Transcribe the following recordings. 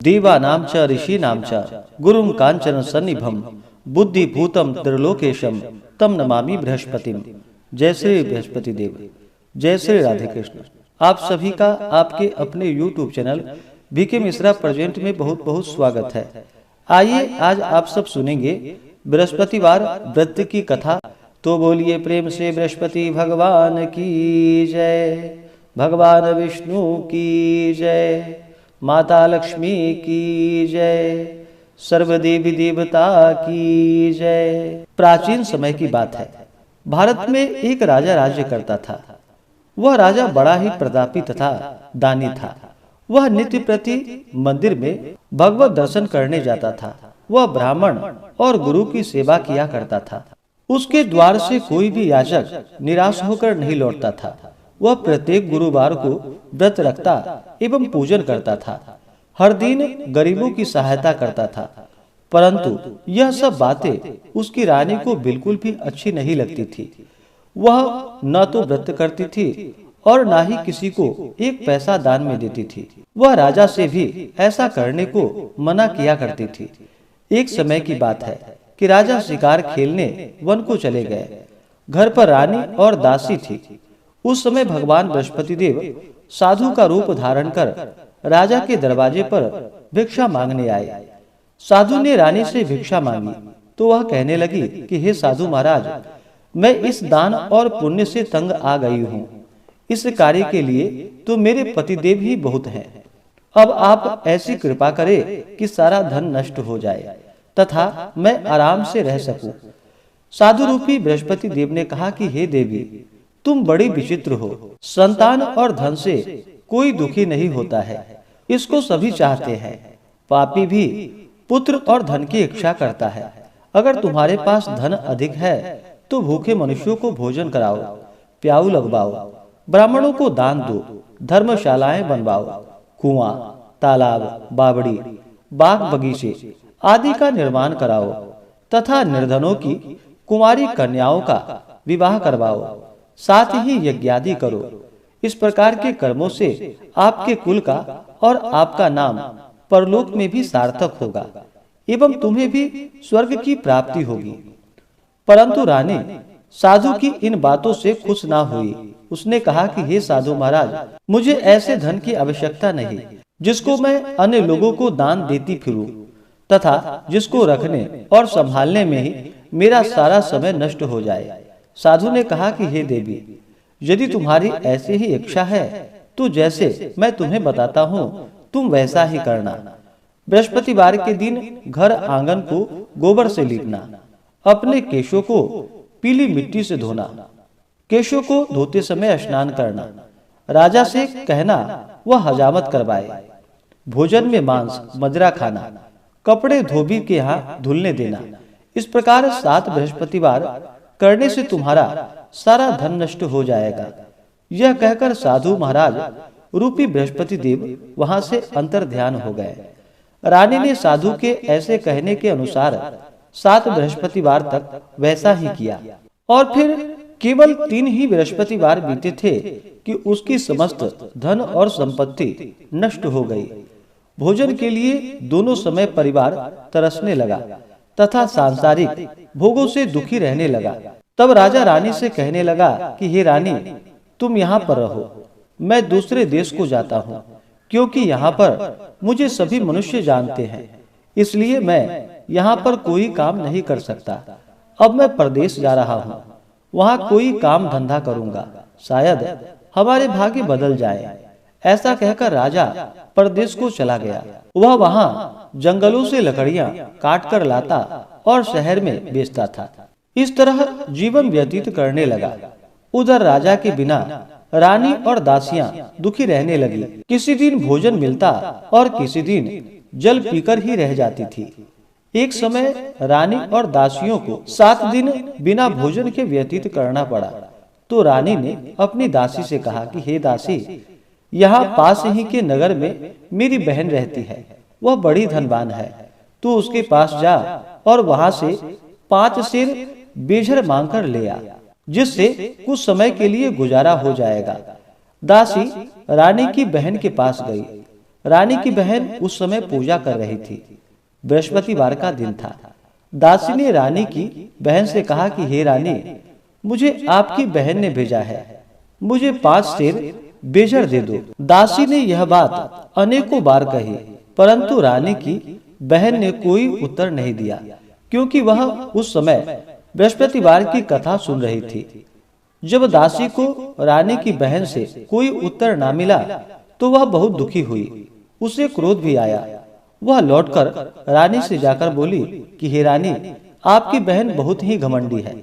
देवानां च ऋषीणां च गुरुं कांचन सन्निभं बुद्धिभूतम त्रिलोकेशम तम नमामि बृहस्पतिम। जय श्री बृहस्पति देव। जय श्री राधे कृष्ण। आप सभी का आपके अपने YouTube channel B K Mishra present में बहुत बहुत स्वागत है। आइए आज आप सब सुनेंगे बृहस्पतिवार व्रत की कथा। तो बोलिए प्रेम से बृहस्पति भगवान की जय, भगवान विष्णु की जय, माता लक्ष्मी की जय, सर्वदेवी देवता की जय। प्राचीन समय की बात है। भारत में एक राजा राज्य करता था। वह राजा बड़ा ही प्रतापी तथा दानी था। वह नित्य प्रति मंदिर में भगवत दर्शन करने जाता था। वह ब्राह्मण और गुरु की सेवा किया करता था। उसके द्वार से कोई भी याचक निराश होकर नहीं लौटता था। वह प्रत्येक गुरुवार को व्रत रखता एवं पूजन करता था। हर दिन गरीबों की सहायता करता था। परंतु यह सब बातें उसकी रानी को बिल्कुल भी अच्छी नहीं लगती थी। वह न तो व्रत करती थी और न ही किसी को एक पैसा दान में देती थी। वह राजा से भी ऐसा करने को मना किया करती थी। एक समय की बात है कि राजा शिकार खेलने वन को चले गए। घर पर रानी और दासी थी। उस समय भगवान बृहस्पति देव साधु का रूप धारण कर राजा के दरवाजे पर भिक्षा मांगने आए। साधु ने रानी से भिक्षा मांगी तो वह कहने लगी कि हे साधु महाराज, मैं इस दान और पुण्य से तंग आ गई हूँ। इस कार्य के लिए तो मेरे पतिदेव ही बहुत हैं। अब आप ऐसी कृपा करें कि सारा धन नष्ट हो जाए तथा मैं आराम से रह सकूं। साधु रूपी बृहस्पति देव ने कहा कि हे देवी, तुम बड़ी विचित्र हो। संतान और धन से कोई दुखी नहीं होता है, इसको सभी चाहते हैं। पापी भी पुत्र और धन की इच्छा करता है। अगर तुम्हारे पास धन अधिक है तो भूखे मनुष्यों को भोजन कराओ, प्याऊ लगवाओ, ब्राह्मणों को दान दो, धर्मशालाएं बनवाओ, कुआं, तालाब, बावड़ी, बाग बगीचे आदि का निर्माण कराओ तथा निर्धनों की कुमारी कन्याओं का विवाह करवाओ। साथ ही यज्ञादि करो। इस प्रकार के कर्मों से आपके कुल का और आपका नाम परलोक में भी सार्थक होगा एवं तुम्हें भी स्वर्ग की प्राप्ति होगी। परंतु रानी साधु की इन बातों से खुश ना हुई। उसने कहा कि हे साधु महाराज, मुझे ऐसे धन की आवश्यकता नहीं जिसको मैं अन्य लोगों को दान देती फिरूं तथा जिसको रखने और संभालने में ही मेरा सारा समय नष्ट हो जाए। साधु ने कहा कि हे देवी, यदि तुम्हारी ऐसी ही इच्छा है तो जैसे मैं तुम्हें बताता हूँ तुम वैसा ही करना। बृहस्पतिवार के दिन घर आंगन को गोबर से लीपना, अपने केशों को पीली मिट्टी से धोना, केशों को धोते समय स्नान करना, राजा से कहना वह हजामत करवाए, भोजन में मांस मदिरा खाना, कपड़े धोबी के यहाँ धुलने देना। इस प्रकार 7 बृहस्पतिवार करने से तुम्हारा सारा धन नष्ट हो जाएगा। यह कहकर साधु महाराज रूपी बृहस्पति देव वहां से अंतर ध्यान हो गए। रानी ने साधु के ऐसे कहने के अनुसार 7 बृहस्पतिवार तक वैसा ही किया और फिर केवल 3 ही बृहस्पतिवार बीते थे कि उसकी समस्त धन और संपत्ति नष्ट हो गई। भोजन के लिए दोनों समय परिवार तरसने लगा तथा सांसारिक भोगों से दुखी रहने लगा। तब राजा रानी से कहने लगा कि हे रानी, तुम यहाँ पर रहो, मैं दूसरे देश को जाता हूँ, क्योंकि यहाँ पर मुझे सभी मनुष्य जानते हैं, इसलिए मैं यहाँ पर कोई काम नहीं कर सकता। अब मैं परदेश जा रहा हूँ, वहाँ कोई काम धंधा करूँगा, शायद हमारे भाग्य बदल जाए। ऐसा कहकर राजा परदेश को चला गया। वह वहाँ जंगलों से लकड़ियां काट कर लाता और शहर में बेचता था। इस तरह जीवन व्यतीत करने लगा। उधर राजा के बिना रानी और दासियां दुखी रहने लगी। किसी दिन भोजन मिलता और किसी दिन जल पीकर ही रह जाती थी। एक समय रानी और दासियों को 7 दिन बिना भोजन के व्यतीत करना पड़ा। तो रानी ने अपनी दासी से कहा कि हे दासी, यहाँ पास ही के नगर में मेरी बहन रहती है, वह बड़ी धनवान है। तू उसके पास जा और वहां से 5 सेर बेझर मांगकर ले आ, जिससे कुछ समय के लिए गुजारा हो जाएगा। दासी रानी की बहन के पास गई। रानी की बहन उस समय पूजा कर रही थी। बृहस्पतिवार का दिन था। दासी ने रानी की बहन से कहा कि हे रानी, मुझे आपकी बहन ने भेजा है, मुझे 5 सेर बेजर दे दो। दासी ने यह बात अनेकों बार कही, परंतु रानी की बहन ने कोई उत्तर नहीं दिया, क्योंकि वह उस समय बृहस्पतिवार की कथा सुन रही थी। जब दासी को रानी की बहन से कोई उत्तर ना मिला तो वह बहुत दुखी हुई। उसे क्रोध भी आया। वह लौटकर रानी से जाकर बोली कि हे रानी, आपकी बहन बहुत ही घमंडी है,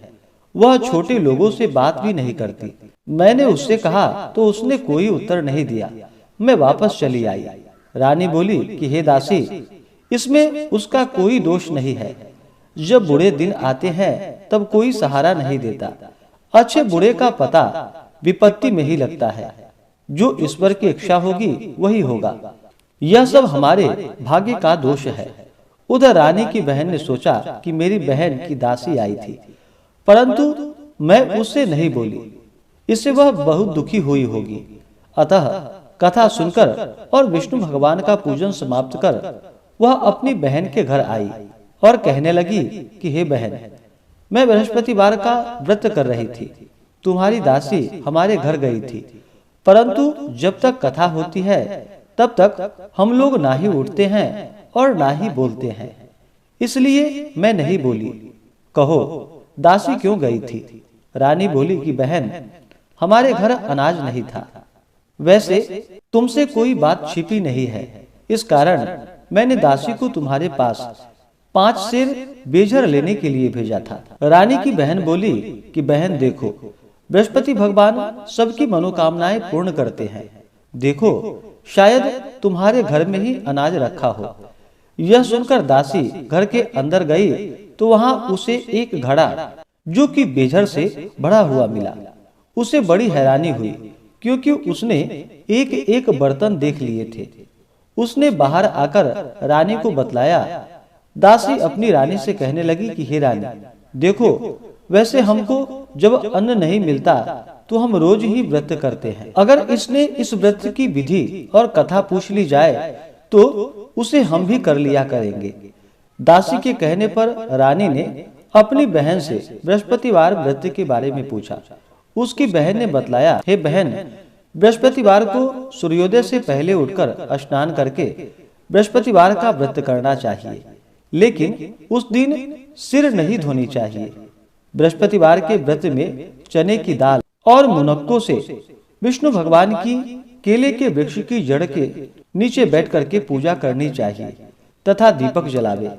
वह छोटे लोगों से बात भी नहीं करती। मैंने उससे कहा तो उसने कोई उत्तर नहीं दिया। मैं वापस चली आई। रानी बोली कि हे दासी, इसमें उसका कोई दोष नहीं है। जब बुरे दिन आते हैं तब कोई सहारा नहीं देता। अच्छे बुरे का पता विपत्ति में ही लगता है। जो ईश्वर की इच्छा होगी वही होगा। यह सब हमारे भाग्य का दोष है। उधर रानी की बहन ने सोचा कि मेरी बहन की दासी आई थी, परंतु मैं उससे नहीं बोली, इससे वह बहुत दुखी हुई होगी। अतः कथा सुनकर और विष्णु भगवान का पूजन समाप्त कर वह अपनी बहन के घर आई और कहने लगी कि हे बहन, मैं बृहस्पतिवार का व्रत कर रही थी। तुम्हारी दासी हमारे घर गई थी, परंतु जब तक कथा होती है तब तक हम लोग ना ही उठते हैं और ना ही बोलते हैं, इसलिए मैं नहीं बोली। कहो, दासी क्यों गई थी? रानी बोली कि बहन, हमारे घर अनाज नहीं था। वैसे तुमसे कोई बात छिपी नहीं है, इस कारण मैंने दासी को तुम्हारे पास 5 सेर बेजर लेने के लिए भेजा था। रानी की बहन बोली कि बहन देखो, बृहस्पति भगवान सबकी मनोकामनाएं पूर्ण करते हैं। देखो, शायद तुम्हारे घर में ही अनाज रखा हो। यह सुनकर दासी घर के अंदर गई तो वहां उसे एक घड़ा जो कि बेजर से भरा हुआ मिला। उसे बड़ी हैरानी हुई, क्योंकि उसने एक एक बर्तन देख लिए थे। उसने बाहर आकर रानी को बतलाया। दासी अपनी रानी से कहने लगी कि हे रानी, देखो, वैसे हमको जब अन्न नहीं मिलता तो हम रोज ही व्रत करते हैं। अगर इसने इस व्रत की विधि और कथा पूछ ली जाए तो उसे हम भी कर लिया करेंगे। दासी के कहने पर रानी ने अपनी बहन से बृहस्पतिवार व्रत के बारे में पूछा। उसकी बहन ने बतलाया, हे बहन, बृहस्पतिवार को सूर्योदय से पहले उठकर स्नान करके बृहस्पतिवार का व्रत करना चाहिए, लेकिन उस दिन सिर नहीं धोनी चाहिए। बृहस्पतिवार के व्रत में चने की दाल और मुनक्कों से विष्णु भगवान की केले के वृक्ष की जड़ के नीचे बैठ करके पूजा करनी चाहिए तथा दीपक जलावे।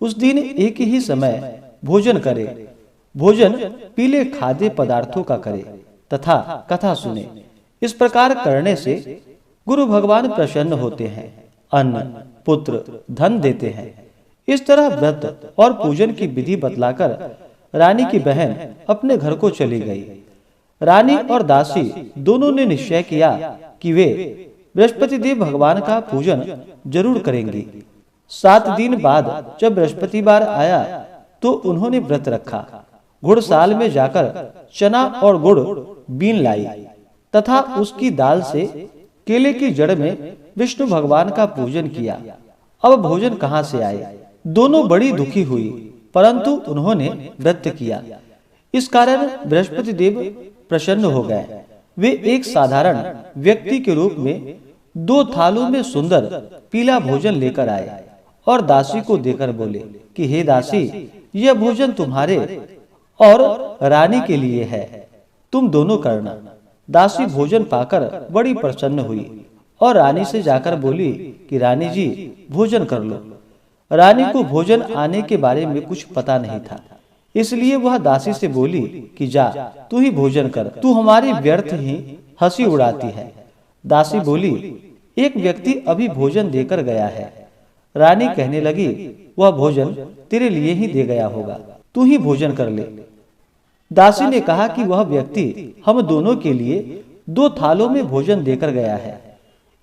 उस दिन एक ही समय भोजन करे। भोजन पीले खाद्य पदार्थों का करे तथा कथा सुने। इस प्रकार करने से गुरु भगवान प्रसन्न होते हैं, अन्न, पुत्र, धन देते हैं। इस तरह व्रत और पूजन की विधि बतलाकर रानी की बहन अपने घर को चली गई। रानी और दासी दोनों ने निश्चय किया कि वे बृहस्पति देव भगवान का पूजन जरूर करेंगी। 7 दिन बाद जब बृहस्पतिवार आया तो उन्होंने व्रत रखा। घुड़साल में जाकर चना और गुड़ बीन लाई तथा उसकी दाल से केले की जड़ में विष्णु भगवान का पूजन किया। अब भोजन कहाँ से आए? दोनों बड़ी दुखी हुई, परंतु उन्होंने व्रत किया। इस कारण बृहस्पति देव प्रसन्न हो गए। वे एक साधारण व्यक्ति के रूप में 2 थालों में सुंदर पीला भोजन लेकर आए और दासी को देकर बोले कि हे दासी, यह भोजन तुम्हारे और रानी के लिए है, तुम दोनों करना। दासी भोजन पाकर बड़ी प्रसन्न हुई और रानी से जाकर बोली कि रानी जी, भोजन कर लो। रानी को भोजन आने के बारे में कुछ पता नहीं था, इसलिए वह दासी से बोली कि जा, तू ही भोजन कर, तू हमारी व्यर्थ ही हंसी उड़ाती है। दासी बोली, एक व्यक्ति अभी भोजन देकर गया है। रानी कहने लगी, वह भोजन तेरे लिए ही दे गया होगा, तू ही भोजन कर ले। दासी ने कहा कि वह व्यक्ति हम दोनों के लिए 2 थालों में भोजन देकर गया है,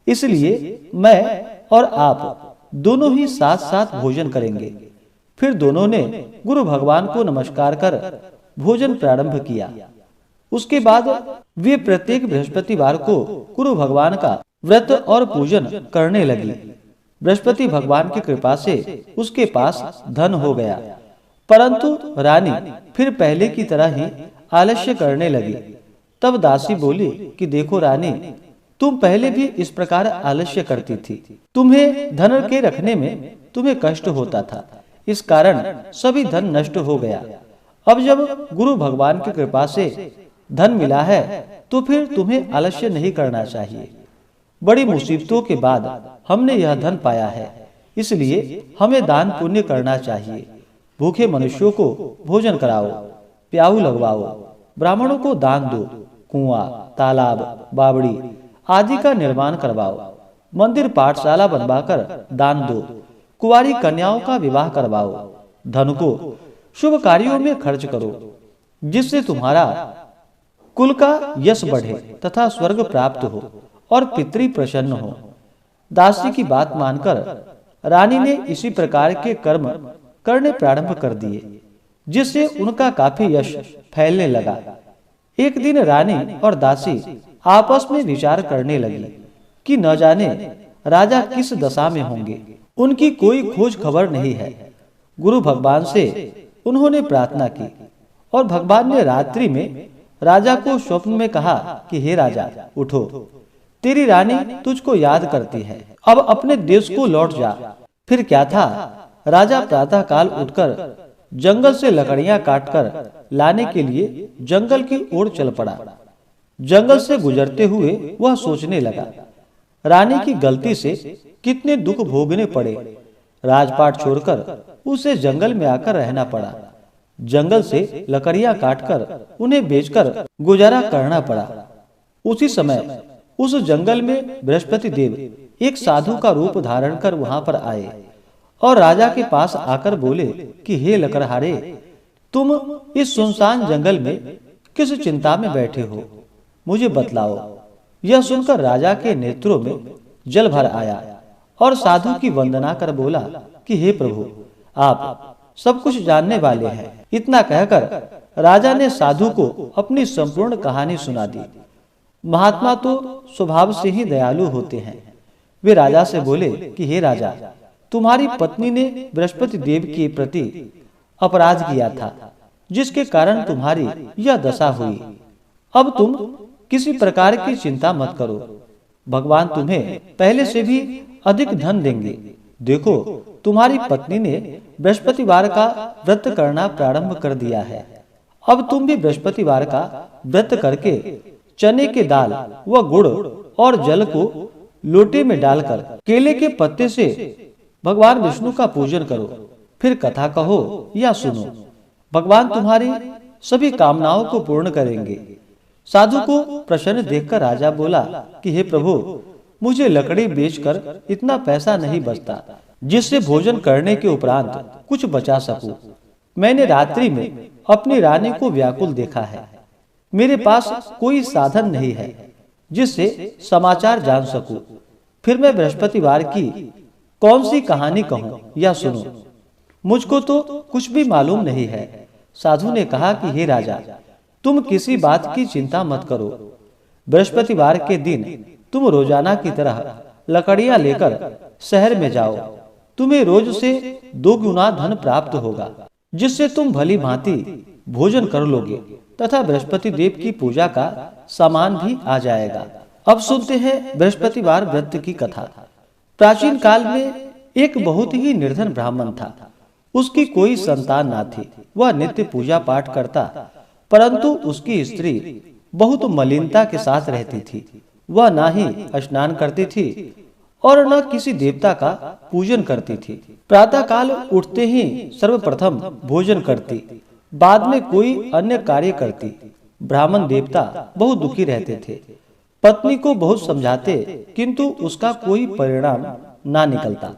इसलिए मैं और आप दोनों ही साथ साथ भोजन करेंगे। फिर दोनों ने गुरु भगवान को नमस्कार कर भोजन प्रारंभ किया। उसके बाद वे प्रत्येक बृहस्पतिवार को गुरु भगवान का व्रत और पूजन करने लगी। बृहस्पति भगवान की कृपा से उसके पास धन हो गया, परंतु रानी फिर पहले की तरह ही आलस्य करने लगी। तब दासी बोली कि देखो रानी, तुम पहले भी इस प्रकार आलस्य करती थी। तुम्हें धन के रखने में तुम्हें कष्ट होता था, इस कारण सभी धन नष्ट हो गया। अब जब गुरु भगवान की कृपा से धन मिला है तो फिर तुम्हें आलस्य नहीं करना चाहिए। बड़ी मुसीबतों के बाद हमने यह धन पाया है, इसलिए हमें दान पुण्य करना चाहिए। भूखे मनुष्यों को भोजन कराओ, प्याऊ लगवाओ, ब्राह्मणों को दान दो, कुआं, तालाब, बावड़ी आदि का निर्माण करवाओ, मंदिर पाठशाला बनवाकर दान दो, कुंवारी कन्याओं का विवाह करवाओ, धन को शुभ कार्यों में खर्च करो, जिससे तुम्हारा कुल का यश बढ़े तथा स्वर्ग प्राप्त हो और पितृ प्रसन्न हो। दासी की बात मानकर रानी ने इसी प्रकार के कर्म करने प्रारंभ कर दिए, जिससे उनका काफी यश फैलने लगा। एक दिन रानी और दासी आपस में विचार करने लगी कि न जाने राजा किस दशा में होंगे। उनकी कोई खोज खबर नहीं है। गुरु भगवान से उन्होंने प्रार्थना की और भगवान ने रात्रि में राजा को स्वप्न में कहा कि हे राजा, उठो, तेरी रानी तुझको याद करती है, अब अपने देश को लौट जा। फिर क्या था, राजा प्रातः काल उठकर जंगल से लकड़ियां काटकर लाने के लिए जंगल की ओर चल पड़ा। जंगल से गुजरते हुए वह सोचने लगा, रानी की गलती से कितने दुख भोगने पड़े। राजपाट छोड़कर उसे जंगल में आकर रहना पड़ा। जंगल से लकड़ियां काटकर उन्हें बेचकर गुजारा करना पड़ा। उसी समय उस जंगल में बृहस्पति देव एक साधु का रूप धारण कर वहां पर आए और राजा के पास आकर बोले कि हे लकड़हारे, तुम इस सुनसान जंगल में किस चिंता में बैठे हो, मुझे बतलाओ। यह सुनकर राजा के नेत्रों में जल भर आया और साधु की वंदना कर बोला कि हे प्रभु, आप सब कुछ जानने वाले हैं। इतना कहकर राजा ने साधु को अपनी संपूर्ण कहानी सुना दी। महात्मा तो स्वभाव से ही दयालु होते हैं। वे राजा से बोले कि हे राजा, तुम्हारी पत्नी ने बृहस्पति देव के प्रति अपराध किया था, जिसके कारण तुम्हारी यह दशा हुई। अब तुम किसी प्रकार की चिंता मत करो, भगवान तुम्हें पहले से भी अधिक धन देंगे। देखो, तुम्हारी पत्नी ने बृहस्पतिवार का व्रत करना प्रारंभ कर दिया है। अब तुम भी बृहस्पतिवार का व्रत करके चने के दाल व गुड़ और जल को लोटे में डालकर केले के पत्ते से भगवान विष्णु का पूजन करो। फिर कथा कहो या सुनो, भगवान तुम्हारी सभी कामनाओं को पूर्ण करेंगे। साधु को प्रसन्न देखकर राजा बोला कि हे प्रभु, मुझे लकड़ी बेचकर इतना पैसा नहीं बचता जिससे भोजन करने के उपरांत कुछ बचा सकूं। मैंने रात्रि में अपनी रानी को व्याकुल देखा है। मेरे पास कोई साधन नहीं है जिससे समाचार जान सकूं। फिर मैं बृहस्पतिवार की कौन सी कहानी कहूं या सुनूं? मुझको तो कुछ भी मालूम नहीं है। साधु ने कहा कि हे राजा, तुम किसी बात की चिंता मत करो। बृहस्पतिवार के दिन तुम रोजाना की तरह लकड़ियां लेकर शहर में जाओ। तुम्हें रोज से 2 गुना धन प्राप्त होगा, जिससे तुम भली भांति भोजन कर लोगे तथा बृहस्पति देव की पूजा का सामान भी आ जाएगा। अब सुनते हैं बृहस्पतिवार व्रत की कथा। प्राचीन काल में एक बहुत ही निर्धन ब्राह्मण था। उसकी कोई संतान ना थी। वह नित्य पूजा पाठ करता, परंतु उसकी स्त्री बहुत मलिनता के साथ रहती थी। वह ना ही स्नान करती थी और न किसी देवता का पूजन करती थी। प्रातः काल उठते ही सर्वप्रथम भोजन करती, बाद में कोई अन्य कार्य करती। ब्राह्मण देवता बहुत दुखी रहते थे। पत्नी को बहुत समझाते, किंतु उसका कोई परिणाम ना निकलता।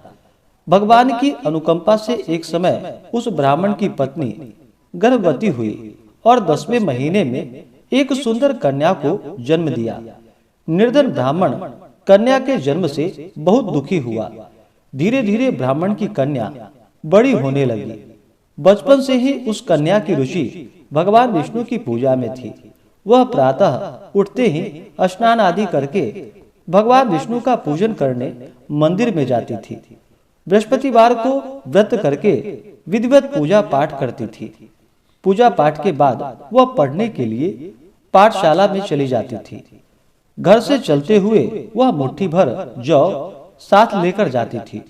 भगवान की अनुकंपा से एक समय उस ब्राह्मण की पत्नी गर्भवती हुई और 10वें महीने में एक सुंदर कन्या को जन्म दिया। निर्धन ब्राह्मण कन्या के जन्म से बहुत दुखी हुआ। धीरे धीरे ब्राह्मण की कन्या बड़ी होने लगी। बचपन से ही उस कन्या की रुचि भगवान विष्णु की पूजा में थी। वह प्रातः उठते ही स्नान आदि करके भगवान विष्णु का पूजन करने मंदिर में जाती थी। बृहस्पतिवार को व्रत करके विधिवत पूजा पाठ करती थी। पूजा पाठ के बाद वह पढ़ने के लिए पाठशाला में चली जाती थी। घर से चलते हुए वह मुट्ठी भर जौ साथ लेकर जाती थी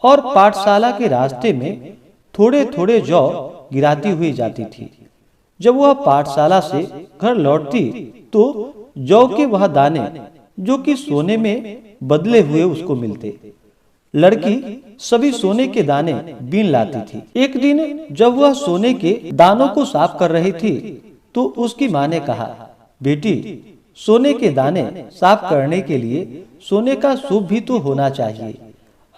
और पाठशाला के रास्ते में थोड़े थोड़े जौ गिराती हुई जाती थी। जब वह पाठशाला से घर लौटती तो जौ के वह दाने जो कि सोने में बदले हुए उसको मिलते। लड़की सभी सोने के दाने बीन लाती थी। एक दिन जब वह सोने के दानों को साफ कर रही थी तो उसकी माँ ने कहा, बेटी, सोने के दाने साफ करने के लिए सोने का सूप भी तो होना चाहिए।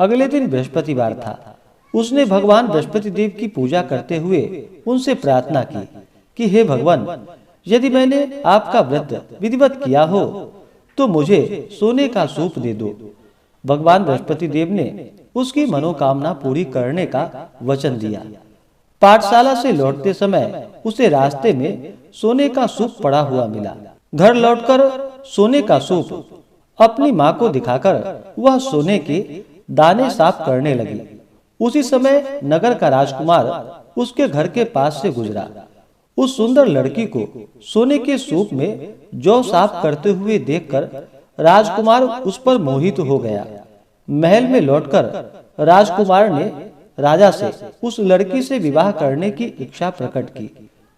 अगले दिन बृहस्पतिवार था। उसने भगवान बृहस्पति देव की पूजा करते हुए उनसे प्रार्थना की कि हे भगवान, यदि मैंने आपका व्रत विधिवत किया हो तो मुझे सोने का सूप दे दो। भगवान बृहस्पति देव ने उसकी मनोकामना पूरी करने का वचन दिया। पाठशाला से लौटते समय उसे रास्ते में सोने का सूप पड़ा हुआ मिला। घर लौटकर सोने का सूप अपनी माँ को दिखाकर वह सोने के दाने साफ करने लगी। उसी समय नगर का राजकुमार उसके घर के पास से गुजरा। उस सुंदर लड़की को सोने के सूप में जौ साफ करते हुए देखकर राजकुमार उस पर मोहित हो गया। महल में लौटकर राजकुमार ने राजा से उस लड़की से विवाह करने की इच्छा प्रकट की।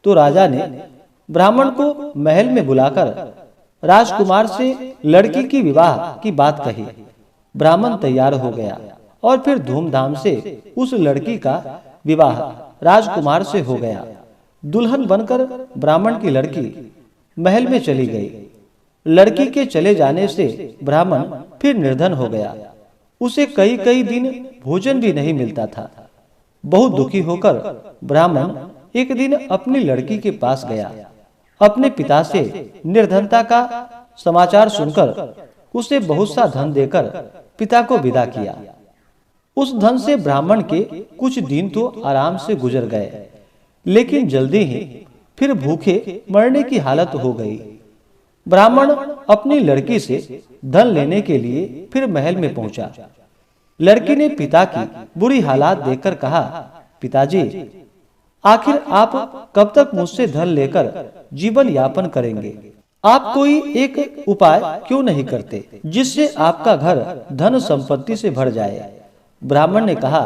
तो राजा ने ब्राह्मण को महल में बुलाकर राजकुमार से लड़की की विवाह की बात कही। ब्राह्मण तैयार हो गया और फिर धूमधाम से उस लड़की का विवाह राजकुमार से हो गया। दुल्हन बनकर ब्राह्मण की लड़की महल में चली गई। लड़की के चले जाने से ब्राह्मण फिर निर्धन हो गया। उसे कई कई दिन भोजन भी नहीं मिलता था। बहुत दुखी होकर ब्राह्मण एक दिन अपनी लड़की के पास गया। अपने पिता से निर्धनता का समाचार सुनकर उसे बहुत सा धन देकर पिता को विदा किया। उस धन से ब्राह्मण के कुछ दिन तो आराम से गुजर गए, लेकिन जल्दी ही फिर भूखे मरने की हालत हो गई। ब्राह्मण अपनी लड़की से धन लेने के लिए फिर महल में पहुंचा। लड़की ने पिता की बुरी हालात देखकर कहा, पिताजी, आखिर आप कब तक मुझसे धन लेकर जीवन यापन करेंगे? आप कोई एक उपाय क्यों नहीं करते जिससे आपका घर धन संपत्ति से भर जाए? ब्राह्मण ने कहा,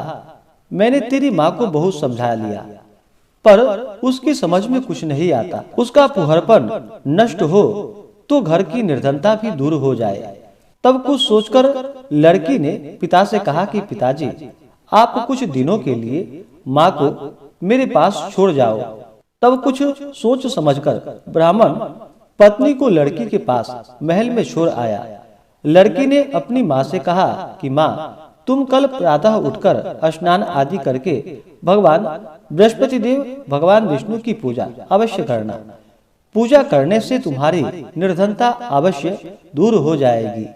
मैंने तेरी माँ को बहुत समझा लिया, पर उसकी समझ में कुछ नहीं आता। उसका फुहरपन नष्ट हो तो घर की निर्धनता भी दूर हो जाए। तब कुछ सोचकर लड़की ने पिता से कहा कि पिताजी, आप कुछ दिनों के लिए माँ को मेरे पास छोड़ जाओ। तब कुछ सोच समझकर ब्राह्मण पत्नी को लड़की के पास महल में छोड़ आया। लड़की ने अपनी माँ से कहा कि माँ, तुम कल प्रातः उठकर स्नान आदि करके भगवान बृहस्पति देव, भगवान विष्णु की पूजा अवश्य करना। पूजा करने से तुम्हारी निर्धनता अवश्य दूर हो जाएगी।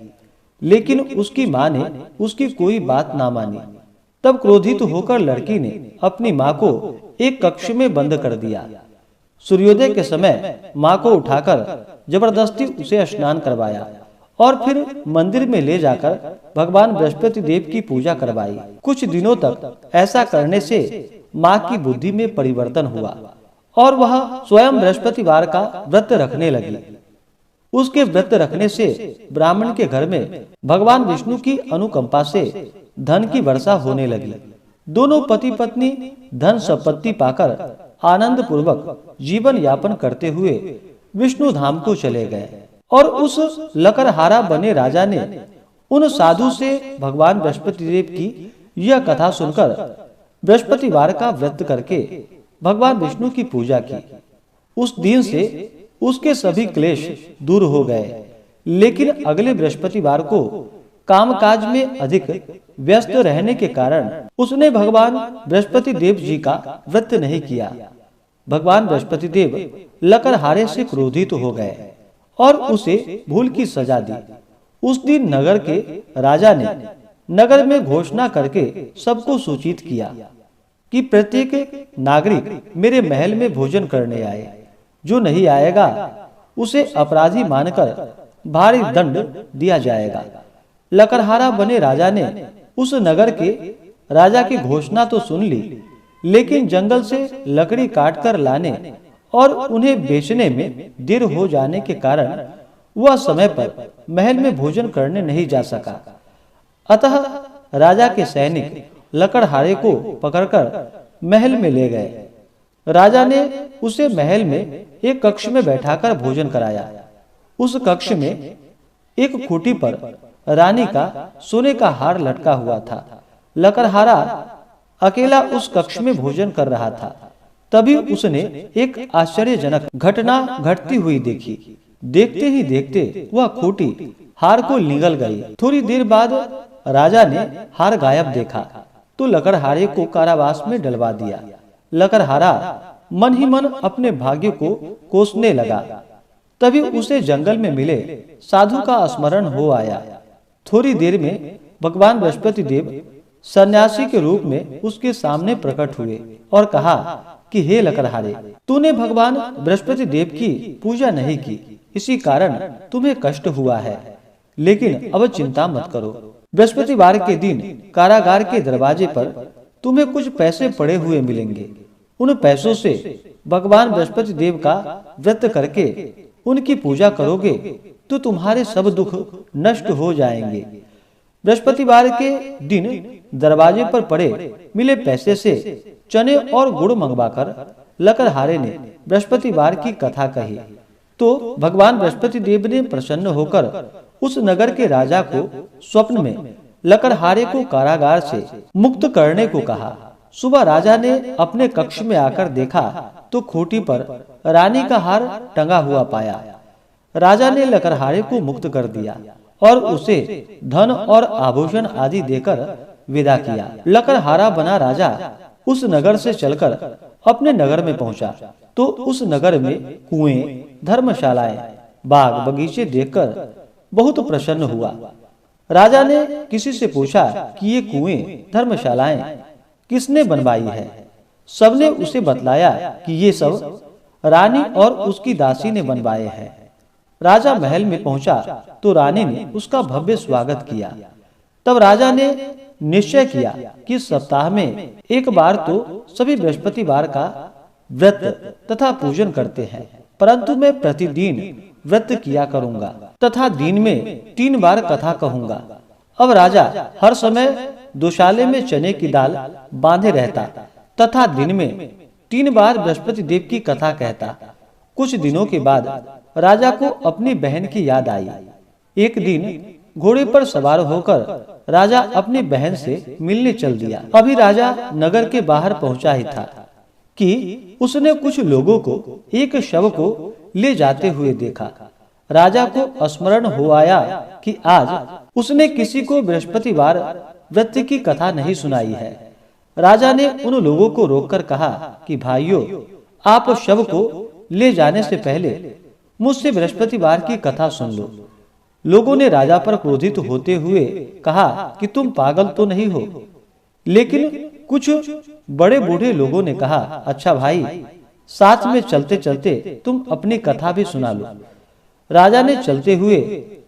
लेकिन उसकी माँ ने उसकी कोई बात ना मानी। तब क्रोधित होकर लड़की ने अपनी माँ को एक कक्ष में बंद कर दिया। सूर्योदय के समय माँ को उठाकर जबरदस्ती उसे स्नान करवाया और फिर मंदिर में ले जाकर भगवान बृहस्पति देव की पूजा करवाई। कुछ दिनों तक ऐसा करने से माँ की बुद्धि में परिवर्तन हुआ और वह स्वयं बृहस्पतिवार का व्रत रखने लगी। उसके व्रत रखने से ब्राह्मण के घर में भगवान विष्णु की अनुकंपा से धन की वर्षा होने लगी। दोनों पति पत्नी धन संपत्ति पाकर आनंद पूर्वक जीवन यापन करते हुए विष्णु धाम को चले गए। और उस लकड़हारा बने राजा ने उन साधु से भगवान बृहस्पति देव की यह कथा सुनकर बृहस्पतिवार का व्रत करके भगवान विष्णु की पूजा की। उस दिन से उसके सभी क्लेश दूर हो गए। लेकिन अगले बृहस्पतिवार को कामकाज में अधिक व्यस्त रहने के कारण उसने भगवान बृहस्पति देव जी का व्रत नहीं किया। भगवान बृहस्पति देव लकड़हारे से क्रोधित हो गए और उसे भूल की सजा दी। उस दिन नगर के राजा ने नगर में घोषणा करके सबको सूचित किया कि प्रत्येक नागरिक मेरे महल में भोजन करने आए। जो नहीं आएगा उसे अपराधी मानकर भारी दंड दिया जाएगा। लकड़हारा बने राजा ने उस नगर के राजा की घोषणा तो सुन ली, लेकिन जंगल से लकड़ी काटकर लाने और उन्हें बेचने में देर हो जाने के कारण वह समय पर महल में भोजन करने नहीं जा सका। अतः राजा के सैनिक लकड़हारे को पकड़कर महल में ले गए। राजा ने उसे महल में एक कक्ष में बैठाकर भोजन कराया। उस कक्ष में एक खूंटी पर रानी का सोने का हार लटका हुआ था। लकड़हारा अकेला उस कक्ष में भोजन कर रहा था। तभी उसने एक आश्चर्यजनक घटना घटती हुई देखी। देखते ही देखते वह खूंटी हार को निगल गई। थोड़ी देर बाद राजा ने हार गायब देखा तो लकड़हारे को कारावास में डलवा दिया। लकड़हारा मन ही मन अपने भाग्य को कोसने लगा। तभी उसे जंगल में मिले साधु का स्मरण हो आया। थोड़ी देर में भगवान बृहस्पति देव सन्यासी के रूप में उसके सामने प्रकट हुए और कहा कि हे लकड़हारे, तूने भगवान बृहस्पति देव की पूजा नहीं की, इसी कारण तुम्हें कष्ट हुआ है। लेकिन अब चिंता मत करो। बृहस्पतिवार के दिन कारागार के दरवाजे पर तुम्हें कुछ पैसे पड़े हुए मिलेंगे। उन पैसों से भगवान बृहस्पति देव का व्रत करके उनकी पूजा करोगे तो तुम्हारे सब दुख नष्ट हो जाएंगे। बृहस्पतिवार के दिन दरवाजे पर पड़े मिले पैसे से चने और गुड़ मंगवाकर लकड़हारे ने बृहस्पतिवार की कथा कही तो भगवान बृहस्पति देव ने प्रसन्न होकर उस नगर के राजा को स्वप्न में लकड़हारे को कारागार से मुक्त करने को कहा। सुबह राजा ने अपने कक्ष में आकर देखा तो खूंटी पर रानी का हार टंगा हुआ पाया। राजा ने लकड़हारे को मुक्त कर दिया और उसे धन और आभूषण आदि देकर विदा किया। लकड़हारा बना राजा उस नगर से चलकर अपने नगर में पहुंचा तो उस नगर में कुएं, धर्मशालाएं, बाग बगीचे देखकर बहुत प्रसन्न हुआ। राजा ने किसी से पूछा कि ये कुएं, धर्मशालाएं किसने बनवाई है। सबने उसे बतलाया कि ये सब रानी और उसकी दासी ने बनवाए हैं। राजा महल में पहुंचा तो रानी ने उसका भव्य स्वागत किया। तब राजा ने निश्चय किया कि सप्ताह में एक बार तो सभी बृहस्पतिवार का व्रत तथा पूजन करते हैं, परंतु मैं प्रतिदिन व्रत किया करूंगा तथा दिन में 3 बार कथा कहूंगा। अब राजा हर समय दोशाले में चने की दाल बांधे रहता तथा दिन में 3 बार बृहस्पति देव की कथा कहता। कुछ दिनों के बाद राजा को अपनी बहन की याद आई। एक दिन घोड़े पर सवार होकर राजा अपनी बहन से मिलने चल दिया। अभी राजा नगर के बाहर पहुंचा ही था कि उसने कुछ लोगों को एक शव को ले जाते हुए देखा। राजा को स्मरण हो आया कि आज उसने किसी को बृहस्पतिवार व्रत की कथा नहीं सुनाई है। राजा ने उन लोगों को रोककर कहा कि भाइयों, आप शव को ले जाने से पहले मुझसे बृहस्पतिवार की कथा सुन लो। लोगों ने राजा पर क्रोधित होते हुए कहा कि तुम पागल तो नहीं हो। लेकिन कुछ बड़े बूढ़े लोगों ने कहा, अच्छा भाई, साथ में चलते चलते तुम अपनी कथा भी सुना लो। राजा ने चलते हुए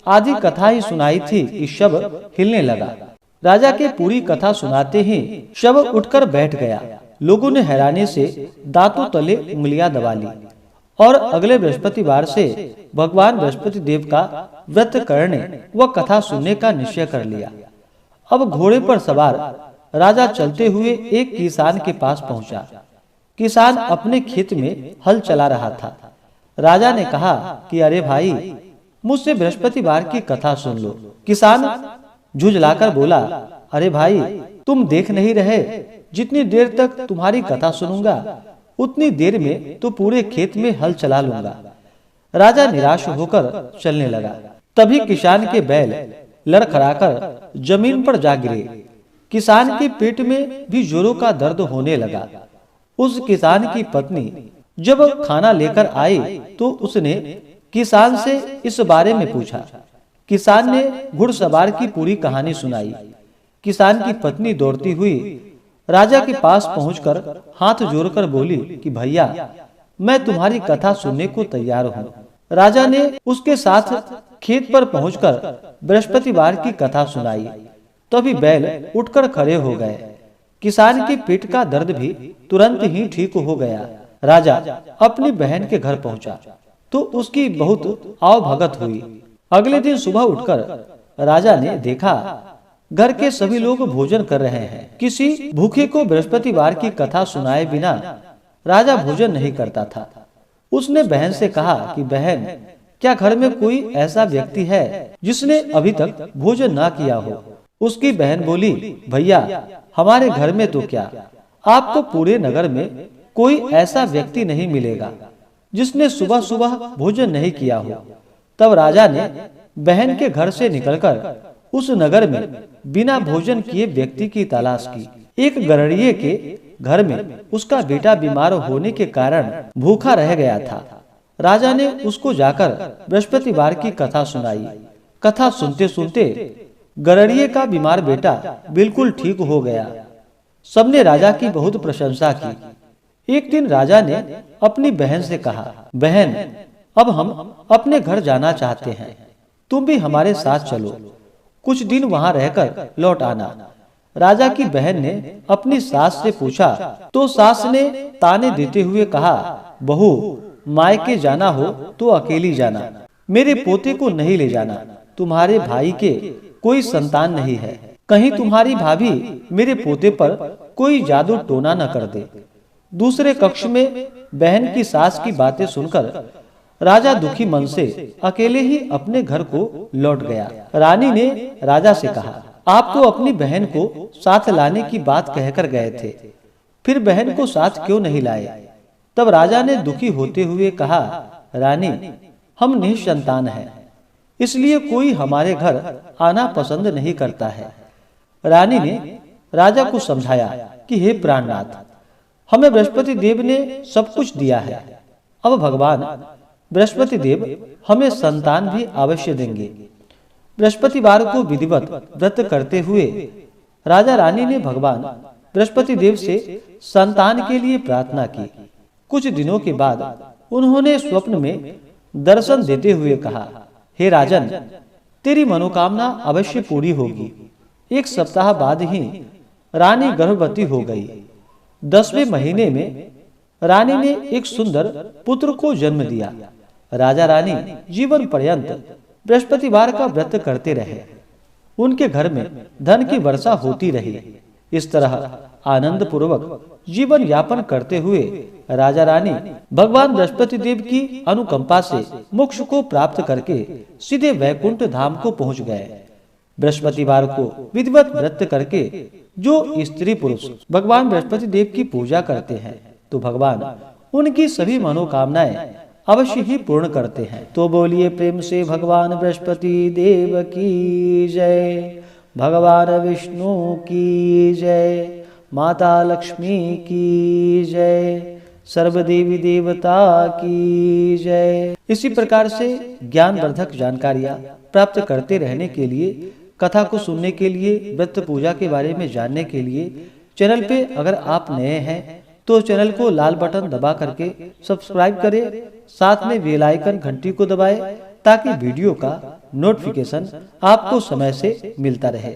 आधी कथा ही सुनाई थी कि शव हिलने लगा। राजा के पूरी कथा सुनाते ही शव उठकर बैठ गया। लोगों ने हैरानी से दांतों तले उंगलियां दबा ली और अगले बृहस्पतिवार से भगवान बृहस्पति देव का व्रत करने व कथा सुनने का निश्चय कर लिया। अब घोड़े पर सवार राजा चलते हुए एक किसान के पास पहुंचा। किसान अपने खेत में हल चला रहा था। राजा ने कहा कि अरे भाई, मुझसे बृहस्पतिवार की कथा सुन लो। किसान झुंझलाकर बोला, अरे भाई, तुम देख नहीं रहे, जितनी देर तक तुम्हारी कथा सुनूंगा उतनी देर में तो पूरे खेत में हल चला लूंगा। राजा निराश होकर चलने लगा। तभी किसान के बैल लड़खड़ाकर जमीन पर जा गिरे। किसान के पेट में भी जोरों का दर्द होने लगा। उस किसान की पत्नी जब खाना लेकर आई तो उसने किसान से इस बारे में पूछा। किसान ने घुड़सवार की पूरी कहानी सुनाई। किसान की पत्नी दौड़ती हुई राजा के पास पहुंचकर हाथ जोड़कर बोली कि भैया, मैं तुम्हारी कथा सुनने को तैयार हूँ। राजा ने उसके साथ खेत पर पहुंचकर बृहस्पतिवार की कथा सुनाई। तभी बैल उठकर खड़े हो गए। किसान के पेट का दर्द भी तुरंत ही ठीक हो गया। राजा अपनी बहन के घर पहुंचा तो उसकी बहुत आवभगत हुई। अगले दिन सुबह उठकर राजा ने देखा घर के सभी लोग भोजन कर रहे हैं। किसी भूखे को बृहस्पतिवार की कथा सुनाए बिना राजा भोजन नहीं करता था। उसने बहन से कहा कि बहन, क्या घर में कोई ऐसा व्यक्ति है जिसने अभी तक भोजन ना किया हो? उसकी बहन बोली, भैया, हमारे घर में तो क्या, आपको पूरे नगर में कोई ऐसा व्यक्ति नहीं मिलेगा जिसने सुबह सुबह भोजन नहीं किया हो। तब राजा ने बहन के घर से निकलकर उस नगर में बिना भोजन किए व्यक्ति की तलाश की। एक गरड़िए के घर में उसका बेटा बीमार होने के कारण भूखा रह गया था। राजा ने उसको जाकर बृहस्पतिवार की कथा सुनाई। कथा सुनते सुनते गरड़िए का बीमार बेटा बिल्कुल ठीक हो गया। सबने राजा की बहुत प्रशंसा की। एक दिन राजा ने अपनी बहन से कहा, बहन, अब हम अपने घर जाना चाहते हैं, तुम भी हमारे साथ चलो, कुछ दिन वहां रहकर लौट आना। राजा की बहन ने अपनी सास से पूछा तो सास ने ताने देते हुए कहा, बहू, मायके जाना हो तो अकेली जाना, मेरे पोते को नहीं ले जाना। तुम्हारे भाई के कोई संतान नहीं है, कहीं तुम्हारी भाभी मेरे पोते पर कोई जादू टोना न कर दे। दूसरे कक्ष में बहन की सास की बातें सुनकर राजा दुखी मन से अकेले ही अपने घर को लौट गया। रानी ने राजा से कहा, आप तो अपनी बहन को साथ लाने की बात कहकर गए थे, फिर बहन को साथ क्यों नहीं लाए? तब राजा ने दुखी होते हुए कहा, रानी, हम निसंतान हैं, इसलिए कोई हमारे घर आना पसंद नहीं करता है। रानी ने राजा को समझाया कि हे प्राणनाथ, हमें बृहस्पति देव ने सब कुछ दिया है, अब भगवान बृहस्पति देव हमें संतान भी अवश्य देंगे। बृहस्पतिवार को विधिवत व्रत करते हुए राजा रानी ने भगवान बृहस्पति देव से संतान के लिए प्रार्थना की। कुछ दिनों के बाद उन्होंने स्वप्न में दर्शन देते हुए कहा, हे राजन, तेरी मनोकामना अवश्य पूरी होगी। एक सप्ताह बाद ही रानी गर्भवती हो गई। 10वें महीने में रानी ने एक सुंदर पुत्र को जन्म दिया। राजा रानी जीवन पर्यंत बृहस्पतिवार का व्रत करते रहे। उनके घर में धन की वर्षा होती रही। इस तरह आनंद पूर्वक जीवन यापन करते हुए राजा रानी भगवान बृहस्पति देव की अनुकंपा से मोक्ष को प्राप्त करके सीधे वैकुंठ धाम को पहुंच गए। बृहस्पतिवार को विधिवत व्रत करके जो स्त्री पुरुष भगवान बृहस्पति देव की पूजा करते हैं तो भगवान उनकी सभी मनोकामनाएं अवश्य ही पूर्ण करते हैं। तो बोलिए प्रेम से भगवान बृहस्पति देव की जय, भगवान विष्णु की जय, माता लक्ष्मी की जय, सर्व देवी देवता की जय। इसी प्रकार से ज्ञानवर्धक जानकारियां प्राप्त करते रहने के लिए, कथा को सुनने के लिए, व्रत पूजा के बारे में जानने के लिए चैनल पे अगर आप नए हैं तो चैनल को लाल बटन दबा करके सब्सक्राइब करें, साथ में बेल आइकन घंटी को दबाएं ताकि वीडियो का नोटिफिकेशन आपको समय से मिलता रहे।